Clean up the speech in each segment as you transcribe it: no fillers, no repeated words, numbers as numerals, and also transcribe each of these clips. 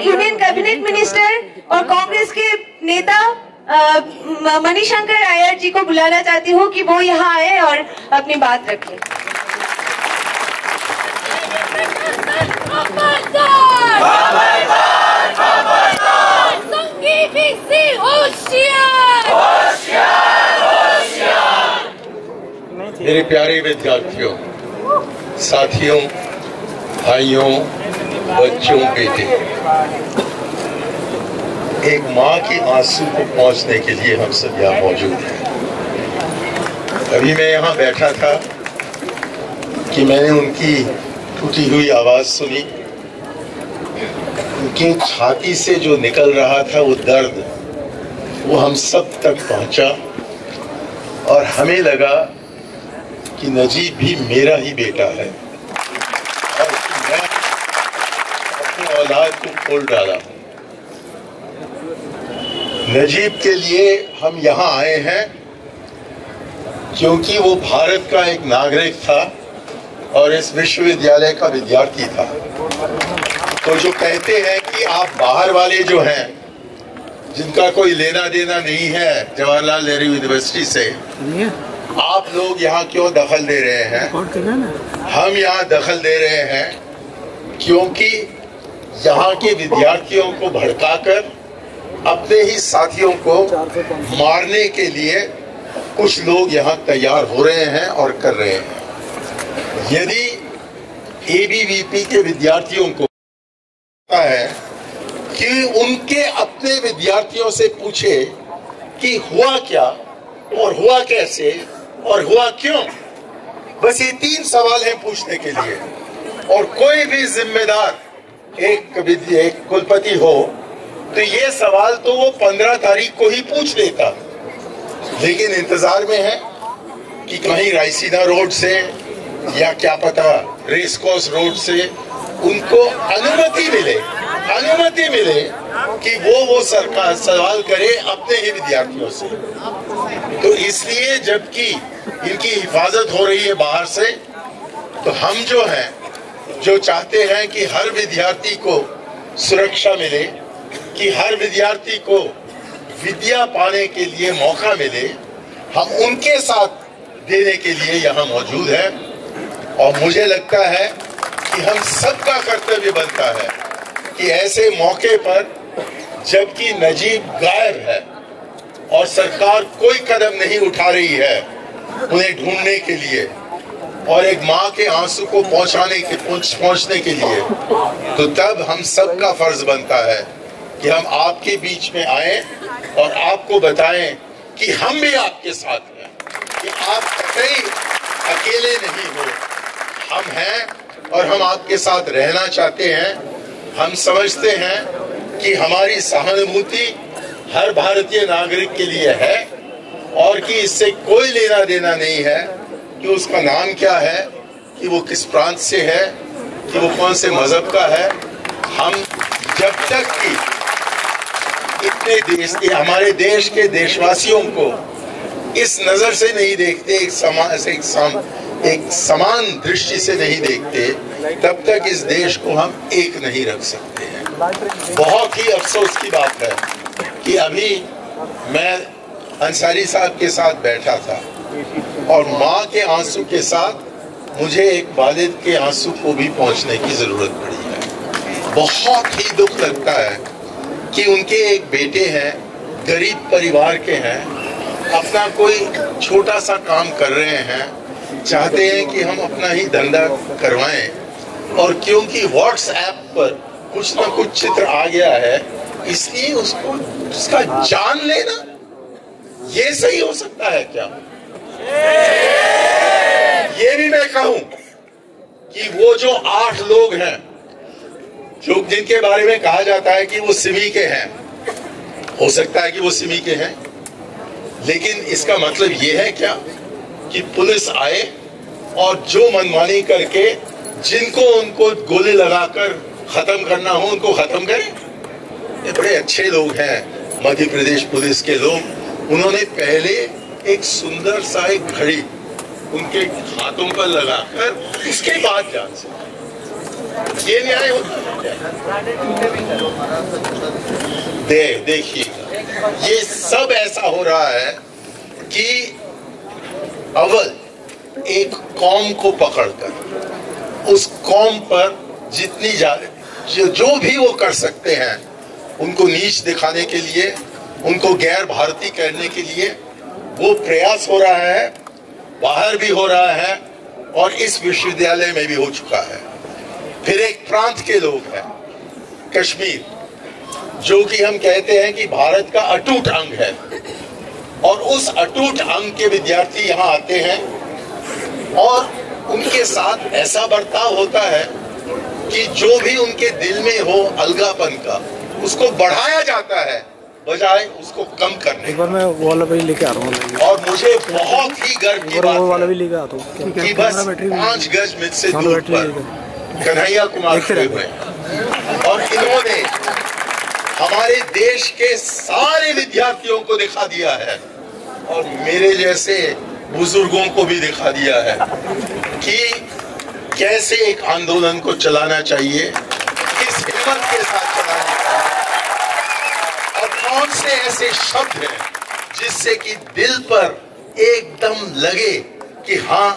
Union cabinet minister और कांग्रेस के नेता मणिशंकर अय्यर जी को बुलाना चाहती हूँ कि वो यहाँ आए और अपनी बात रखें। मेरे प्यारे विद्यार्थियों, साथियों, भाइयों, बच्चों, बेटे, एक माँ की आंसू को पहुंचने के लिए हम सब यहाँ मौजूद हैं। अभी मैं यहाँ बैठा था कि मैंने उनकी टूटी हुई आवाज सुनी। उनकी छाती से जो निकल रहा था वो दर्द, वो हम सब तक पहुंचा और हमें लगा कि नजीब भी मेरा ही बेटा है और मैं अपनी औलाद को खोल डाला हूं। नजीब के लिए हम यहाँ आए हैं क्योंकि वो भारत का एक नागरिक था और इस विश्वविद्यालय का विद्यार्थी था। तो जो कहते हैं कि आप बाहर वाले जो हैं, जिनका कोई लेना देना नहीं है जवाहरलाल नेहरू यूनिवर्सिटी से, आप लोग यहाँ क्यों दखल दे रहे हैं? हम यहाँ दखल दे रहे हैं क्योंकि यहाँ के विद्यार्थियों को भड़काकर अपने ही साथियों को मारने के लिए कुछ लोग यहाँ तैयार हो रहे हैं और कर रहे हैं। यदि एबीवीपी के विद्यार्थियों को पता है कि उनके अपने विद्यार्थियों से पूछे कि हुआ क्या और हुआ कैसे और हुआ क्यों, बस ये 3 सवाल हैं पूछने के लिए। और कोई भी जिम्मेदार एक कुलपति हो तो ये सवाल तो वो 15 तारीख को ही पूछ लेता, लेकिन इंतजार में है कि कहीं रायसीना रोड से या क्या पता रेस कोर्स रोड से उनको अनुमति मिले कि वो सरकार सवाल करे अपने ही विद्यार्थियों से। तो इसलिए जबकि इनकी हिफाजत हो रही है बाहर से, तो हम जो हैं, जो चाहते हैं कि हर विद्यार्थी को सुरक्षा मिले, कि हर विद्यार्थी को विद्या पाने के लिए मौका मिले, हम उनके साथ देने के लिए यहाँ मौजूद हैं। और मुझे लगता है कि हम सबका कर्तव्य बनता है कि ऐसे मौके पर जबकि नजीब गायब है और सरकार कोई कदम नहीं उठा रही है उन्हें ढूंढने के लिए और एक माँ के आंसू को पहुंचने के लिए, तो तब हम सबका फर्ज बनता है कि हम आपके बीच में आए और आपको बताएं कि हम भी आपके साथ हैं, कि आप कतई अकेले नहीं हो, हम हैं और हम आपके साथ रहना चाहते हैं। हम समझते हैं कि हमारी सहानुभूति हर भारतीय नागरिक के लिए है और कि इससे कोई लेना देना नहीं है कि उसका नाम क्या है, कि वो किस प्रांत से है, कि वो कौन से मजहब का है। हम जब तक कि इतने देश के, हमारे देश के देशवासियों को इस नजर से नहीं देखते, एक समान दृष्टि से नहीं देखते, तब तक इस देश को हम एक नहीं रख सकते हैं। बहुत ही अफसोस की बात है कि अभी मैं अंसारी साहब के साथ बैठा था और माँ के आंसू के साथ मुझे एक वालिद के आंसू को भी पहुंचने की जरूरत पड़ी है। बहुत ही दुख लगता है कि उनके एक बेटे हैं, गरीब परिवार के हैं, अपना कोई छोटा सा काम कर रहे हैं, चाहते हैं कि हम अपना ही धंधा करवाएं, और क्योंकि व्हाट्सएप पर कुछ ना कुछ चित्र आ गया है, इसलिए उसको उसका जान लेना ये सही हो सकता है क्या? ये भी मैं कहूं कि वो जो 8 लोग हैं जो जिनके बारे में कहा जाता है कि वो सिमी के हैं, हो सकता है कि वो सिमी के हैं, लेकिन इसका मतलब ये है क्या कि पुलिस आए और जो मनमानी करके जिनको उनको गोली लगाकर खत्म करना हो उनको खत्म करें? ये बड़े अच्छे लोग हैं मध्य प्रदेश पुलिस के लोग। उन्होंने पहले एक सुंदर सा एक घड़ी उनके हाथों पर लगाकर उसके बाद जान से, ये न्याय होता है? देखिएगा, ये सब ऐसा हो रहा है कि अव्वल एक कौम को पकड़कर उस कौम पर जितनी जो भी वो कर सकते हैं उनको नीच दिखाने के लिए, उनको गैर भारतीय करने के लिए वो प्रयास हो रहा है, बाहर भी हो रहा है और इस विश्वविद्यालय में भी हो चुका है। फिर एक प्रांत के लोग हैं, कश्मीर, जो कि हम कहते हैं कि भारत का अटूट अंग है, और उस अटूट अंग के विद्यार्थी यहाँ आते हैं और उनके साथ ऐसा बर्ताव होता है कि जो भी उनके दिल में हो अलगापन का, उसको बढ़ाया जाता है बजाय उसको कम करने। एक बार मैं वो वाला भी लेके आ रहा हूँ और मुझे बहुत ही गर्व की बात वाला भी लेके आता हूँ कि बस 5 गज मुझसे दूर पर कन्हैया कुमार खड़े हुए और इन्होंने हमारे देश के सारे विद्यार्थियों को दिखा दिया है और मेरे जैसे बुजुर्गों को भी दिखा दिया है कि कैसे एक आंदोलन को चलाना चाहिए, किस हिम्मत के साथ चलाना चाहिए और कौन से ऐसे शब्द हैं जिससे कि दिल पर एकदम लगे कि हाँ,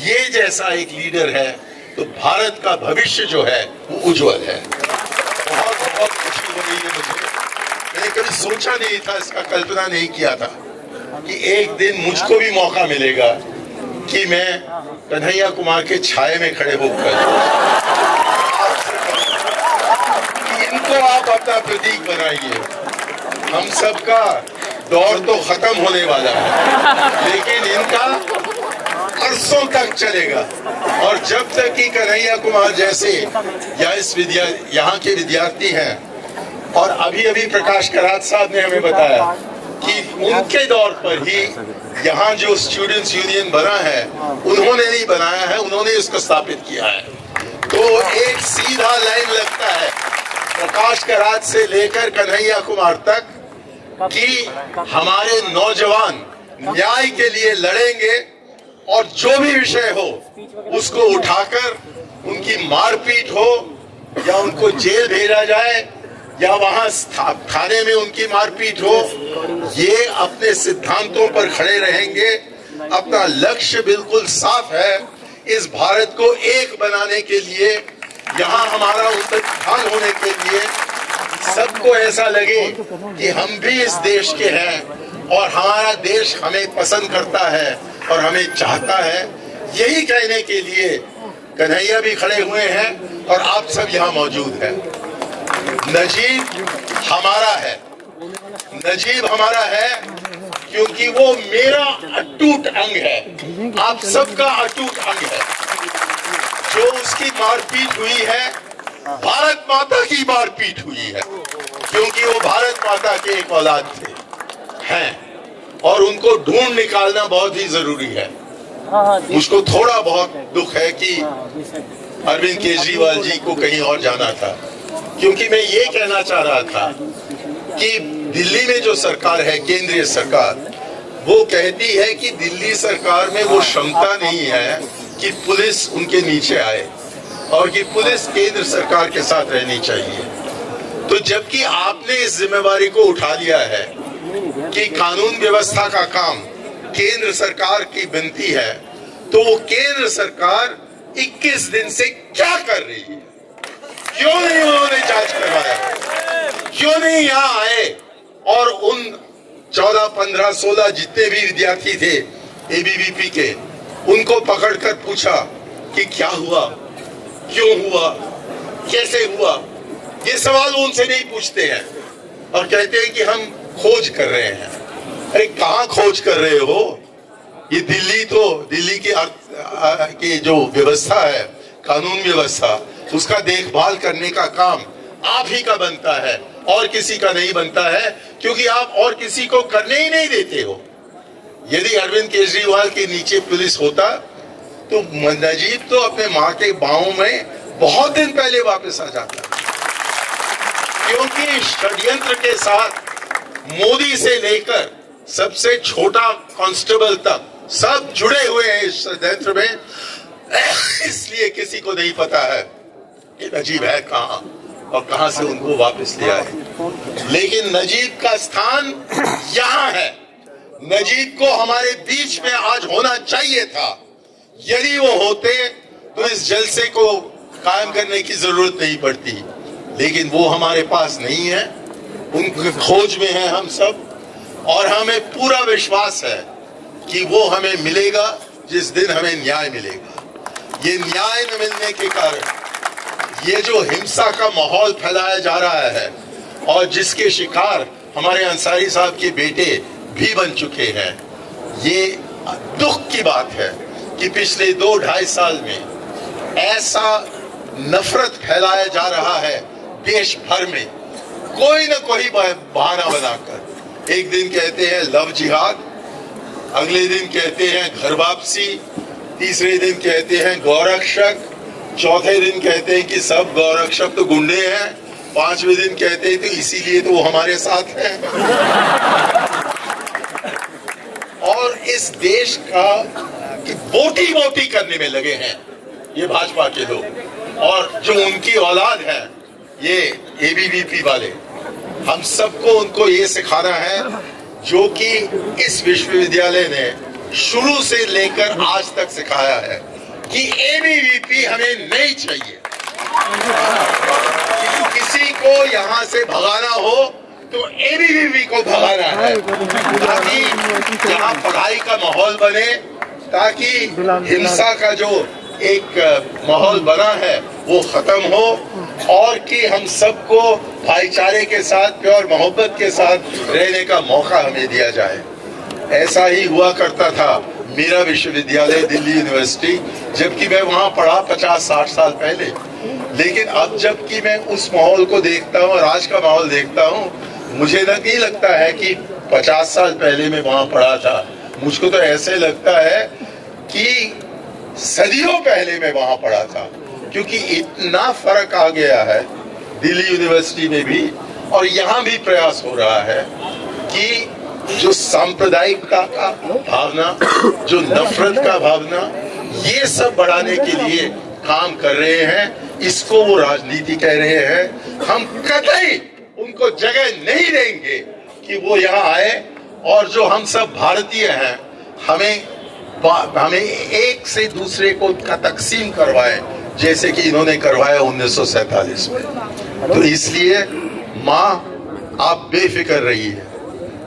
ये जैसा एक लीडर है तो भारत का भविष्य जो है वो उज्जवल है। बहुत बहुत खुशी हो रही है मुझे। मैंने कभी सोचा नहीं था, इसका कल्पना नहीं किया था कि एक दिन मुझको भी मौका मिलेगा कि मैं कन्हैया कुमार के छाये में खड़े होकर इनको आप अपना प्रतीक बनाइए। हम सबका दौर तो खत्म होने वाला है, लेकिन इनका अरसों तक चलेगा और जब तक कि कन्हैया कुमार जैसे या इस यहाँ के विद्यार्थी हैं, और अभी अभी प्रकाश करात साहब ने हमें बताया कि उनके दौर पर ही यहाँ जो स्टूडेंट्स यूनियन बना है उन्होंने नहीं बनाया है, उन्होंने इसको स्थापित किया है। तो एक सीधा लाइन लगता है प्रकाश करात से लेकर कन्हैया कुमार तक कि हमारे नौजवान न्याय के लिए लड़ेंगे और जो भी विषय हो उसको उठाकर उनकी मारपीट हो या उनको जेल भेजा जाए या वहां थाने में उनकी मारपीट हो, ये अपने सिद्धांतों पर खड़े रहेंगे। अपना लक्ष्य बिल्कुल साफ है, इस भारत को एक बनाने के लिए, यहाँ हमारा उत्थान होने के लिए सबको ऐसा लगे कि हम भी इस देश के हैं और हमारा देश हमें पसंद करता है और हमें चाहता है। यही कहने के लिए कन्हैया भी खड़े हुए हैं और आप सब यहाँ मौजूद हैं। नजीब हमारा है, नजीब हमारा है क्योंकि वो मेरा अटूट अंग है, आप सबका अटूट अंग है। जो उसकी मारपीट हुई है भारत माता की मारपीट हुई है, क्योंकि वो भारत माता के एक औलाद थे हैं और उनको ढूंढ निकालना बहुत ही जरूरी है। मुझको थोड़ा बहुत दुख है कि अरविंद केजरीवाल जी को कहीं और जाना था, क्योंकि मैं ये कहना चाह रहा था कि दिल्ली में जो सरकार है, केंद्रीय सरकार, वो कहती है कि दिल्ली सरकार में वो क्षमता नहीं है कि पुलिस उनके नीचे आए और कि पुलिस केंद्र सरकार के साथ रहनी चाहिए। तो जबकि आपने इस जिम्मेवारी को उठा लिया है कि कानून व्यवस्था का काम केंद्र सरकार की बनती है, तो वो केंद्र सरकार 21 दिन से क्या कर रही है? क्यों नहीं उन्होंने जांच करवाया? क्यों नहीं यहाँ आए और उन 14, 15, 16 जितने भी विद्यार्थी थे एबीवीपी के, उनको पकड़कर पूछा कि क्या हुआ, क्यों हुआ, कैसे हुआ? ये सवाल उनसे नहीं पूछते हैं और कहते हैं कि हम खोज कर रहे हैं। अरे कहाँ खोज कर रहे हो? ये दिल्ली की जो व्यवस्था है, कानून व्यवस्था, उसका देखभाल करने का काम आप ही का बनता है और किसी का नहीं बनता है, क्योंकि आप और किसी को करने ही नहीं देते हो। यदि अरविंद केजरीवाल के नीचे पुलिस होता तो नजीब तो अपने माँ के बाहों में बहुत दिन पहले वापस आ जाता, क्योंकि षड्यंत्र के साथ मोदी से लेकर सबसे छोटा कांस्टेबल तक सब जुड़े हुए हैं इस षड्यंत्र में। इसलिए किसी को नहीं पता है कि नजीब है कहाँ, और कहां से उनको वापस ले आए। लेकिन नजीब का स्थान यहाँ है। नजीब को हमारे बीच में आज होना चाहिए था। यदि वो होते तो इस जलसे को कायम करने की जरूरत नहीं पड़ती, लेकिन वो हमारे पास नहीं है। उनकी खोज में है हम सब, और हमें पूरा विश्वास है कि वो हमें मिलेगा जिस दिन हमें न्याय मिलेगा। ये न्याय न मिलने के कारण ये जो हिंसा का माहौल फैलाया जा रहा है और जिसके शिकार हमारे अंसारी साहब के बेटे भी बन चुके हैं, ये दुख की बात है कि पिछले 2-2.5 साल में ऐसा नफरत फैलाया जा रहा है देश भर में, कोई न कोई बहाना बनाकर। एक दिन कहते हैं लव जिहाद, अगले दिन कहते हैं घर वापसी, तीसरे दिन कहते हैं गौरक्षक, चौथे दिन कहते हैं कि सब गौरक्षक तो गुंडे हैं, 5वें दिन कहते हैं तो इसीलिए तो वो हमारे साथ हैं। और इस देश का बोटी बोटी करने में लगे हैं ये भाजपा के लोग, और जो उनकी औलाद है ये एबीवीपी वाले। हम सबको उनको ये सिखाना है जो कि इस विश्वविद्यालय ने शुरू से लेकर आज तक सिखाया है कि एबीवीपी हमें नहीं चाहिए। किसी को यहाँ से भगाना हो तो एबीवीपी को भगाना है, ताकि यहाँ पढ़ाई का माहौल बने, ताकि हिंसा का जो एक माहौल बना है वो खत्म हो, और कि हम सबको भाईचारे के साथ, प्यार मोहब्बत के साथ रहने का मौका हमें दिया जाए। ऐसा ही हुआ करता था मेरा विश्वविद्यालय दिल्ली यूनिवर्सिटी, जबकि मैं वहाँ पढ़ा 50-60 साल पहले। लेकिन अब जबकि मैं उस माहौल को देखता हूँ और आज का माहौल देखता हूँ, मुझे नहीं लगता है कि 50 साल पहले मैं वहाँ पढ़ा था। मुझको तो ऐसे लगता है कि सदियों पहले मैं वहाँ पढ़ा था, क्योंकि इतना फर्क आ गया है दिल्ली यूनिवर्सिटी में भी, और यहाँ भी प्रयास हो रहा है कि जो सांप्रदायिकता का भावना, जो नफरत का भावना, ये सब बढ़ाने के लिए काम कर रहे हैं। इसको वो राजनीति कह रहे हैं। हम कतई उनको जगह नहीं देंगे कि वो यहाँ आए, और जो हम सब भारतीय हैं हमें एक से दूसरे को तकसीम करवाए, जैसे कि इन्होंने करवाया 1947 में। तो इसलिए माँ आप बेफिक्र रहिए,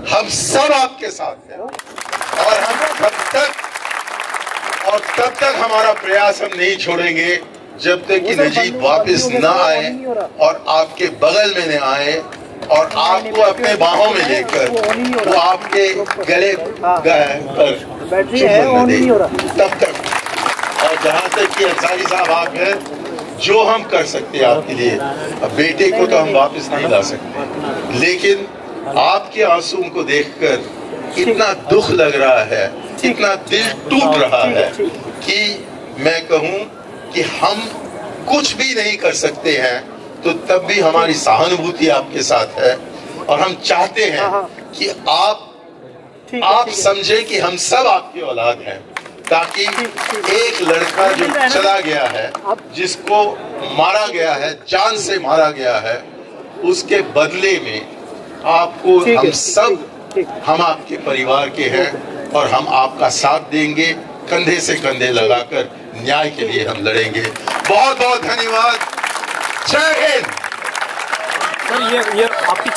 हम सब आपके साथ हैं, और हम तब तक हमारा प्रयास हम नहीं छोड़ेंगे जब तक कि नजीब वापस न आए और आपके बगल में न आए और आपको अपने बाहों में लेकर वो आपके गले पर चुम्बन दे, तब तक। और जहाँ तक कि अंसारी साहब आप हैं, जो हम कर सकते हैं आपके लिए, अब बेटे को तो हम वापस नहीं ला सकते, लेकिन आपके आंसुओं को देखकर इतना दुख लग रहा है, इतना दिल टूट रहा है कि मैं कहूँ कि हम कुछ भी नहीं कर सकते हैं, तो तब भी हमारी सहानुभूति आपके साथ है, और हम चाहते हैं कि आप समझें कि हम सब आपकी औलाद हैं, ताकि एक लड़का जो चला गया है, जिसको मारा गया है, जान से मारा गया है, उसके बदले में आपको हम आपके परिवार के हैं, और हम आपका साथ देंगे, कंधे से कंधे लगाकर न्याय के लिए हम लड़ेंगे। बहुत बहुत धन्यवाद। जय हिंद। सर ये आपकी